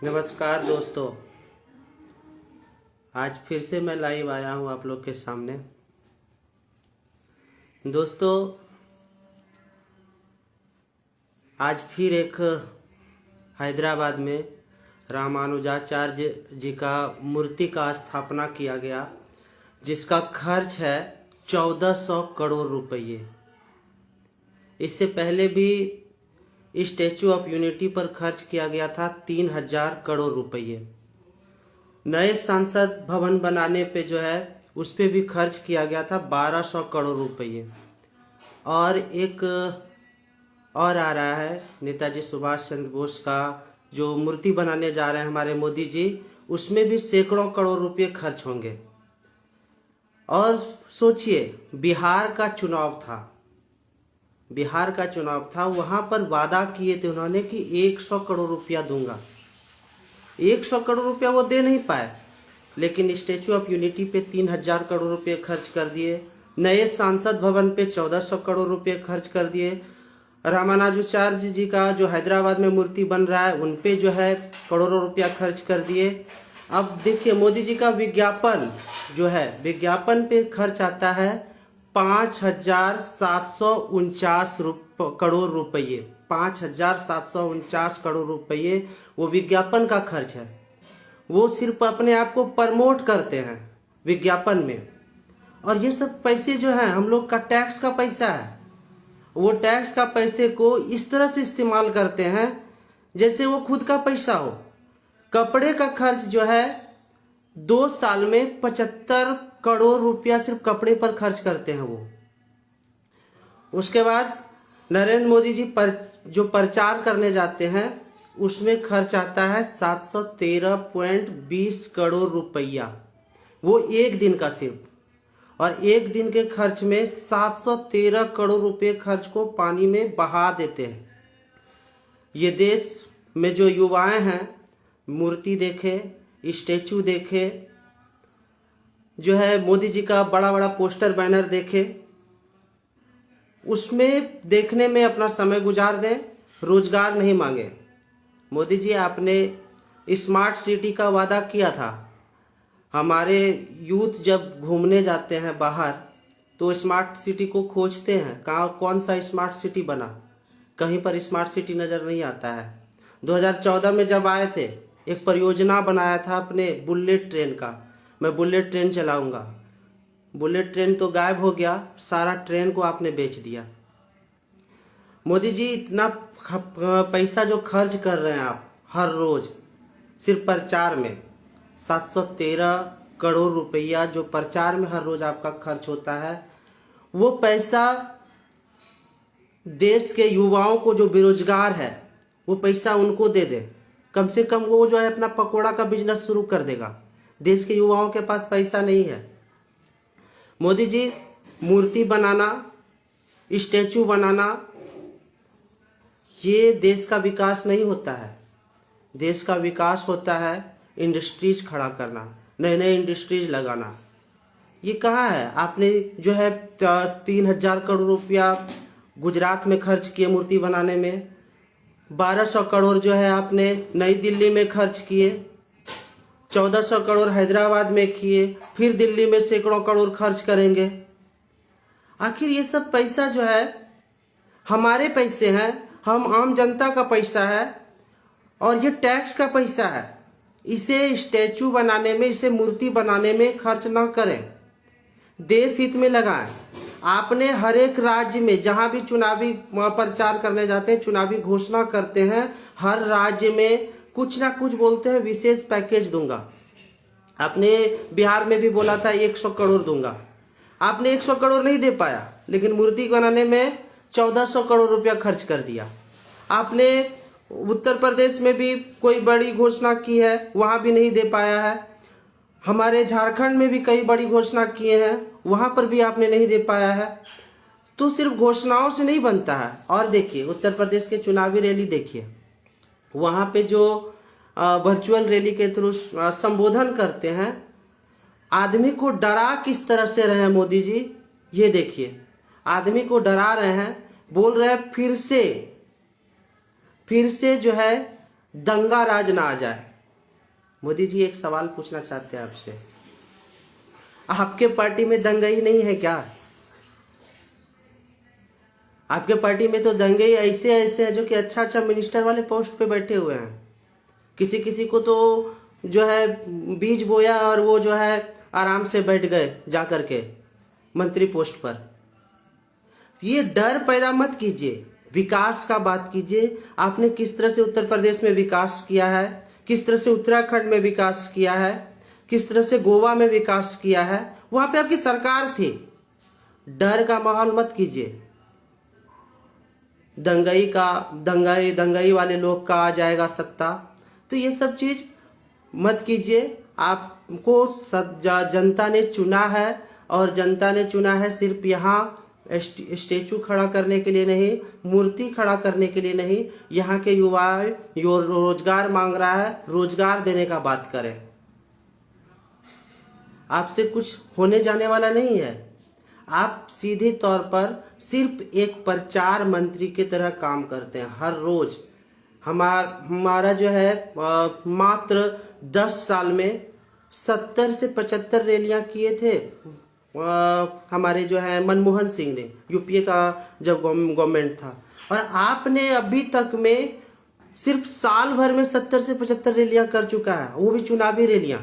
नमस्कार दोस्तों, आज फिर से मैं लाइव आया हूँ आप लोग के सामने। दोस्तों, आज फिर एक हैदराबाद में रामानुजाचार्य जी का मूर्ति का स्थापना किया गया, जिसका खर्च है 1400 करोड़ रुपये। इससे पहले भी स्टैचू ऑफ यूनिटी पर खर्च किया गया था 3000 करोड़ रुपये। नए संसद भवन बनाने पे जो है उस पे भी खर्च किया गया था 1200 करोड़ रुपये। और एक और आ रहा है नेताजी सुभाष चंद्र बोस का जो मूर्ति बनाने जा रहे हैं हमारे मोदी जी, उसमें भी सैकड़ों करोड़ रुपये खर्च होंगे। और सोचिए, बिहार का चुनाव था, वहां पर वादा किए थे उन्होंने कि 100 करोड़ रुपया दूंगा। 100 करोड़ रुपया वो दे नहीं पाए, लेकिन स्टैचू ऑफ यूनिटी पे 3000 करोड़ रुपये खर्च कर दिए। नए संसद भवन पे 1400 करोड़ रुपये खर्च कर दिए। रामानुजाचार्य जी का जो हैदराबाद में मूर्ति बन रहा है उन पे जो है करोड़ों रुपया खर्च कर दिए। अब देखिए, मोदी जी का विज्ञापन जो है, विज्ञापन पे खर्च आता है 5749 करोड़ रुपये। 5749 करोड़ रुपये वो विज्ञापन का खर्च है। वो सिर्फ अपने आप को प्रमोट करते हैं विज्ञापन में। और ये सब पैसे जो है हम लोग का टैक्स का पैसा है। वो टैक्स का पैसे को इस तरह से इस्तेमाल करते हैं जैसे वो खुद का पैसा हो। कपड़े का खर्च जो है 2 साल में 75 करोड़ रुपया सिर्फ कपड़े पर खर्च करते हैं वो। उसके बाद नरेंद्र मोदी जी जो प्रचार करने जाते हैं उसमें खर्च आता है 713.20 करोड़ रुपया, वो एक दिन का सिर्फ। और एक दिन के खर्च में 713 करोड़ रुपए खर्च को पानी में बहा देते हैं। ये देश में जो युवाएं हैं, मूर्ति देखे, स्टैचू देखे, जो है मोदी जी का बड़ा बड़ा पोस्टर बैनर देखे, उसमें देखने में अपना समय गुजार दें, रोजगार नहीं मांगे। मोदी जी, आपने स्मार्ट सिटी का वादा किया था। हमारे यूथ जब घूमने जाते हैं बाहर तो स्मार्ट सिटी को खोजते हैं, कहाँ कौन सा स्मार्ट सिटी बना, कहीं पर स्मार्ट सिटी नज़र नहीं आता है। 2014 में जब आए थे, एक परियोजना बनाया था अपने बुलेट ट्रेन का, मैं बुलेट ट्रेन चलाऊंगा। बुलेट ट्रेन तो गायब हो गया, सारा ट्रेन को आपने बेच दिया। मोदी जी, इतना पैसा जो खर्च कर रहे हैं आप हर रोज सिर्फ प्रचार में, 713 करोड़ रुपया जो प्रचार में हर रोज आपका खर्च होता है, वो पैसा देश के युवाओं को जो बेरोजगार है वो पैसा उनको दे दे। कम से कम वो जो है अपना पकोड़ा का बिजनेस शुरू कर देगा। देश के युवाओं के पास पैसा नहीं है। मोदी जी, मूर्ति बनाना, स्टैचू बनाना, ये देश का विकास नहीं होता है। देश का विकास होता है इंडस्ट्रीज खड़ा करना, नए नए इंडस्ट्रीज लगाना। ये कहाँ है? आपने जो है 3000 करोड़ रुपया गुजरात में खर्च किए मूर्ति बनाने में, 1200 करोड़ जो है आपने नई दिल्ली में खर्च किए, 1400 करोड़ हैदराबाद में किए, फिर दिल्ली में सैकड़ों करोड़ खर्च करेंगे। आखिर ये सब पैसा जो है हमारे पैसे हैं, हम आम जनता का पैसा है, और ये टैक्स का पैसा है। इसे स्टैचू बनाने में, इसे मूर्ति बनाने में खर्च ना करें, देश हित में लगाएं। आपने हर एक राज्य में जहां भी चुनावी प्रचार करने जाते हैं, चुनावी घोषणा करते हैं, हर राज्य में कुछ ना कुछ बोलते हैं विशेष पैकेज दूंगा। आपने बिहार में भी बोला था 100 करोड़ दूंगा, आपने 100 करोड़ नहीं दे पाया, लेकिन मूर्ति बनाने में 1400 करोड़ रुपया खर्च कर दिया। आपने उत्तर प्रदेश में भी कोई बड़ी घोषणा की है, वहां भी नहीं दे पाया है। हमारे झारखंड में भी कई बड़ी घोषणा किए हैं, वहां पर भी आपने नहीं दे पाया है। तो सिर्फ घोषणाओं से नहीं बनता है। और देखिए, उत्तर प्रदेश के चुनावी रैली देखिए, वहां पे जो वर्चुअल रैली के थ्रू संबोधन करते हैं, आदमी को डरा किस तरह से रहे हैं मोदी जी, ये देखिए। आदमी को डरा रहे हैं, बोल रहे हैं फिर से जो है दंगा राज ना आ जाए। मोदी जी एक सवाल पूछना चाहते हैं आपसे, आपके पार्टी में दंगई नहीं है क्या? आपके पार्टी में तो दंगई ऐसे ऐसे हैं जो कि अच्छा अच्छा मिनिस्टर वाले पोस्ट पे बैठे हुए हैं। किसी किसी को तो जो है बीज बोया और वो जो है आराम से बैठ गए जा करके मंत्री पोस्ट पर। ये डर पैदा मत कीजिए, विकास का बात कीजिए। आपने किस तरह से उत्तर प्रदेश में विकास किया है, किस तरह से उत्तराखंड में विकास किया है, किस तरह से गोवा में विकास किया है, वहां पे आपकी सरकार थी। डर का माहौल मत कीजिए। दंगई वाले लोग का आ जाएगा सत्ता, तो ये सब चीज मत कीजिए। आपको जनता ने चुना है, और जनता ने चुना है सिर्फ यहाँ स्टेचू खड़ा करने के लिए नहीं, मूर्ति खड़ा करने के लिए नहीं। यहाँ के युवा रोजगार मांग रहा है, रोजगार देने का बात करें। आपसे कुछ होने जाने वाला नहीं है। आप सीधे तौर पर सिर्फ एक प्रचार मंत्री की तरह काम करते हैं हर रोज। हमारा जो है मात्र 10 साल में 70 से 75 रैलियां किए थे हमारे जो है मनमोहन सिंह ने, यूपीए का जब गवर्नमेंट था। और आपने अभी तक में सिर्फ साल भर में 70 से 75 रैलियां कर चुका है, वो भी चुनावी रैलियां।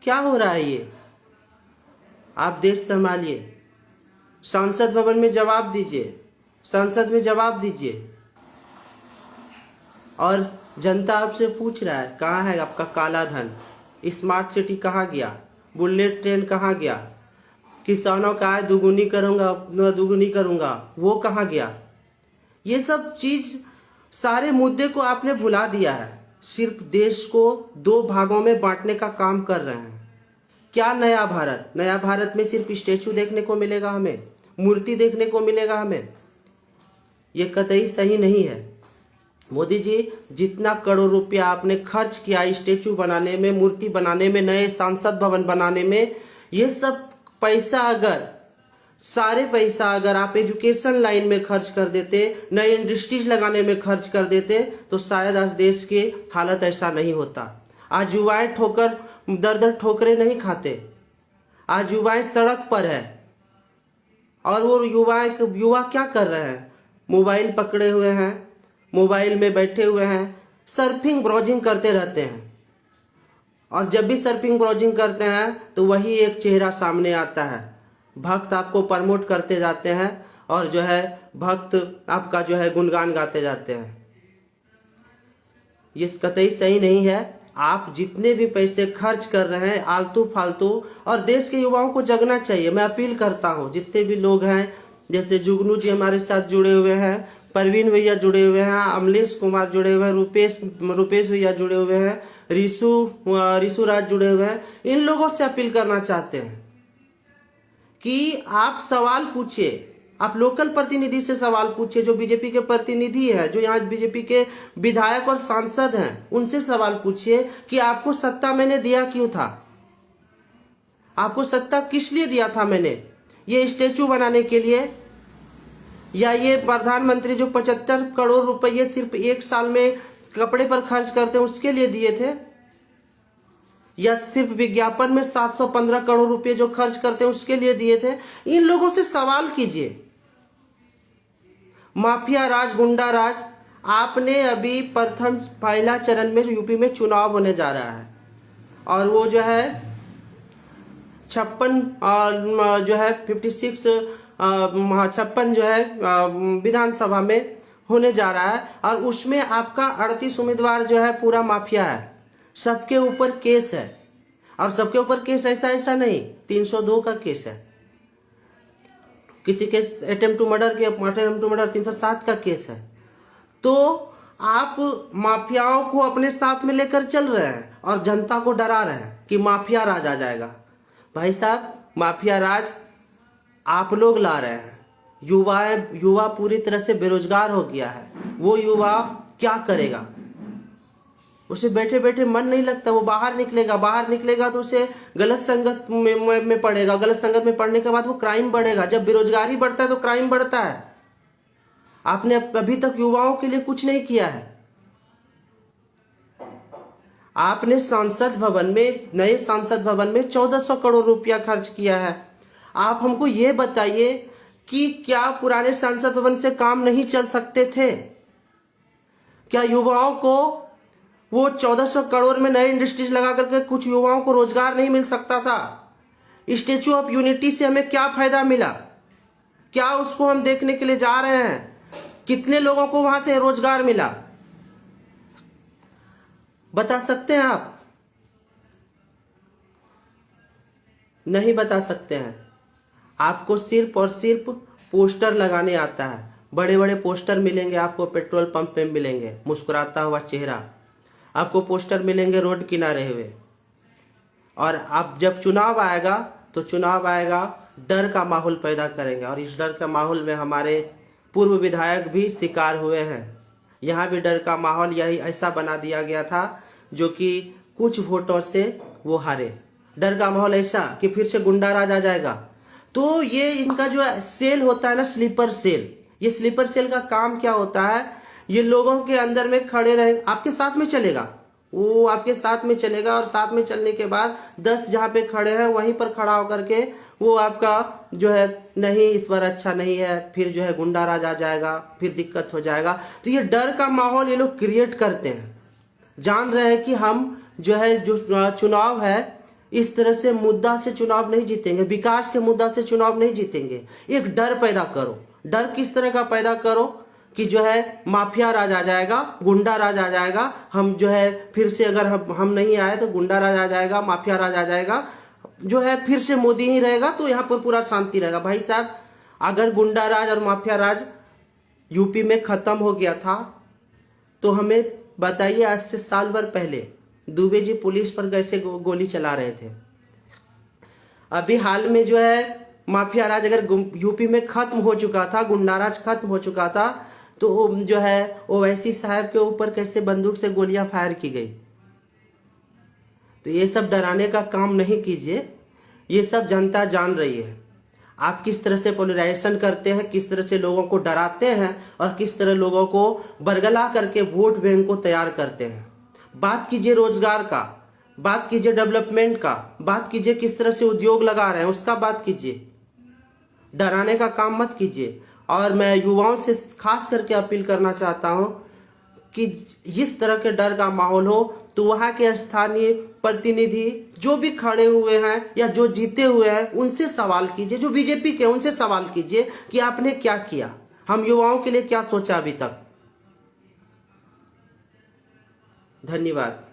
क्या हो रहा है ये? आप देश संभालिए, संसद भवन में जवाब दीजिए, संसद में जवाब दीजिए। और जनता आपसे पूछ रहा है कहाँ है आपका काला धन, स्मार्ट सिटी कहाँ गया, बुलेट ट्रेन कहाँ गया, किसानों का आय दुगुनी करूंगा वो कहाँ गया? ये सब चीज, सारे मुद्दे को आपने भुला दिया है। सिर्फ देश को 2 भागों में बांटने का काम कर रहे हैं। क्या नया भारत? नया भारत में सिर्फ स्टेचू देखने को मिलेगा, हमें मूर्ति देखने को मिलेगा हमें। ये कतई सही नहीं है। मोदी जी, जितना करोड़ रुपया आपने खर्च किया स्टेचू बनाने में, मूर्ति बनाने में, नए संसद भवन बनाने में, ये सब पैसा सारे पैसा अगर आप एजुकेशन लाइन में खर्च कर देते, नए इंडस्ट्रीज लगाने में खर्च कर देते, तो शायद आज देश की हालत ऐसा नहीं होता। आज युवाएं दर दर ठोकरें नहीं खाते। आज युवाएं सड़क पर है, और वो युवा क्या कर रहे हैं? मोबाइल पकड़े हुए हैं, मोबाइल में बैठे हुए हैं, सर्फिंग ब्राउजिंग करते रहते हैं। और जब भी सर्फिंग ब्राउजिंग करते हैं तो वही एक चेहरा सामने आता है। भक्त आपको प्रमोट करते जाते हैं, और जो है भक्त आपका जो है गुणगान गाते जाते हैं। ये कतई सही नहीं है। आप जितने भी पैसे खर्च कर रहे हैं आलतू फालतू, और देश के युवाओं को जगना चाहिए। मैं अपील करता हूँ, जितने भी लोग हैं, जैसे जुगनू जी हमारे साथ जुड़े हुए हैं, परवीन भैया जुड़े हुए हैं, अमलेश कुमार जुड़े हुए हैं, रुपेश भैया जुड़े हुए हैं, रिशु राज जुड़े हुए हैं, इन लोगों से अपील करना चाहते हैं कि आप सवाल पूछिए। आप लोकल प्रतिनिधि से सवाल पूछिए, जो बीजेपी के प्रतिनिधि है, जो यहाँ बीजेपी के विधायक और सांसद हैं, उनसे सवाल पूछिए कि आपको सत्ता मैंने दिया क्यों था? आपको सत्ता किस लिए दिया था मैंने? ये स्टेचू बनाने के लिए, या ये प्रधानमंत्री जो 75 करोड़ रुपए सिर्फ 1 साल में कपड़े पर खर्च करते हैं उसके लिए दिए थे? या सिर्फ विज्ञापन में 715 करोड़ रुपए जो खर्च करते हैं उसके लिए दिए थे? इन लोगों से सवाल कीजिए। माफिया राज, गुंडा राज, आपने अभी पहला चरण में यूपी में चुनाव होने जा रहा है, और वो जो है 56 जो है 56 जो है विधानसभा में होने जा रहा है, और उसमें आपका 38 उम्मीदवार जो है पूरा माफिया है। सबके ऊपर केस है, और सबके ऊपर केस ऐसा नहीं, 302 का केस है। किसी के अटेम्प्ट टू मर्डर 307 का केस है। तो आप माफियाओं को अपने साथ में लेकर चल रहे हैं और जनता को डरा रहे हैं कि माफिया राज आ जाएगा। भाई साहब, माफिया राज आप लोग ला रहे हैं। युवा पूरी तरह से बेरोजगार हो गया है। वो युवा क्या करेगा? उसे बैठे बैठे मन नहीं लगता। वो बाहर निकलेगा तो उसे गलत संगत में पड़ेगा। गलत संगत में पड़ने के बाद वो क्राइम बढ़ेगा। जब बेरोजगारी बढ़ता है तो क्राइम बढ़ता है। आपने अभी तक युवाओं के लिए कुछ नहीं किया है। आपने संसद भवन में, नए संसद भवन में 1400 करोड़ रुपया खर्च किया है। आप हमको ये बताइए कि क्या पुराने संसद भवन से काम नहीं चल सकते थे? क्या युवाओं को वो 1400 करोड़ में नए इंडस्ट्रीज लगा करके कुछ युवाओं को रोजगार नहीं मिल सकता था? स्टेचू ऑफ यूनिटी से हमें क्या फायदा मिला? क्या उसको हम देखने के लिए जा रहे हैं? कितने लोगों को वहां से रोजगार मिला, बता सकते हैं आप? नहीं बता सकते हैं। आपको सिर्फ और सिर्फ पोस्टर लगाने आता है। बड़े बड़े पोस्टर मिलेंगे आपको, पेट्रोल पंप पे मिलेंगे मुस्कुराता हुआ चेहरा, आपको पोस्टर मिलेंगे रोड किनारे हुए। और आप जब चुनाव आएगा तो चुनाव आएगा डर का माहौल पैदा करेंगे, और इस डर का माहौल में हमारे पूर्व विधायक भी शिकार हुए हैं। यहाँ भी डर का माहौल यही ऐसा बना दिया गया था जो कि कुछ वोटों से वो हारे। डर का माहौल ऐसा कि फिर से गुंडा राज आ जाएगा। तो ये इनका जो सेल होता है ना, स्लीपर सेल, ये स्लीपर सेल का काम क्या होता है? ये लोगों के अंदर में खड़े रहे, आपके साथ में चलेगा, वो आपके साथ में चलेगा, और साथ में चलने के बाद 10 जहाँ पे खड़े हैं वहीं पर खड़ा होकर के वो आपका जो है नहीं इस बार अच्छा नहीं है, फिर जो है गुंडा राज आ जाएगा, फिर दिक्कत हो जाएगा। तो ये डर का माहौल ये लोग क्रिएट करते हैं। जान रहे हैं कि हम जो है जो चुनाव है इस तरह से मुद्दा से चुनाव नहीं जीतेंगे, विकास के मुद्दा से चुनाव नहीं जीतेंगे। एक डर पैदा करो। डर किस तरह का पैदा करो कि जो है माफिया राज आ जाएगा, गुंडा राज आ जाएगा, हम जो है फिर से अगर हम नहीं आए तो गुंडा राज आ जाएगा, माफिया राज आ जाएगा, जो है फिर से मोदी ही रहेगा तो यहाँ पर पूरा शांति रहेगा। भाई साहब, अगर गुंडा राज और माफिया राज यूपी में खत्म हो गया था तो हमें बताइए, आज से साल भर पहले दुबे जी पुलिस पर कैसे गोली चला रहे थे। अभी हाल में जो है माफिया राज अगर यूपी में खत्म हो चुका था, गुंडा राज खत्म हो चुका था, तो जो है ओवैसी साहब के ऊपर कैसे बंदूक से गोलियां फायर की गई। तो ये सब डराने का काम नहीं कीजिए, ये सब जनता जान रही है। आप किस तरह से पोलराइजेशन करते हैं, किस तरह से लोगों को डराते हैं, और किस तरह लोगों को बरगला करके वोट बैंक को तैयार करते हैं। बात कीजिए रोजगार का, बात कीजिए डेवलपमेंट का, बात कीजिए किस तरह से उद्योग लगा रहे हैं उसका बात कीजिए। डराने का काम मत कीजिए। और मैं युवाओं से खास करके अपील करना चाहता हूं कि इस तरह के डर का माहौल हो तो वहां के स्थानीय प्रतिनिधि जो भी खड़े हुए हैं या जो जीते हुए हैं उनसे सवाल कीजिए, जो बीजेपी के उनसे सवाल कीजिए कि आपने क्या किया, हम युवाओं के लिए क्या सोचा अभी तक। धन्यवाद।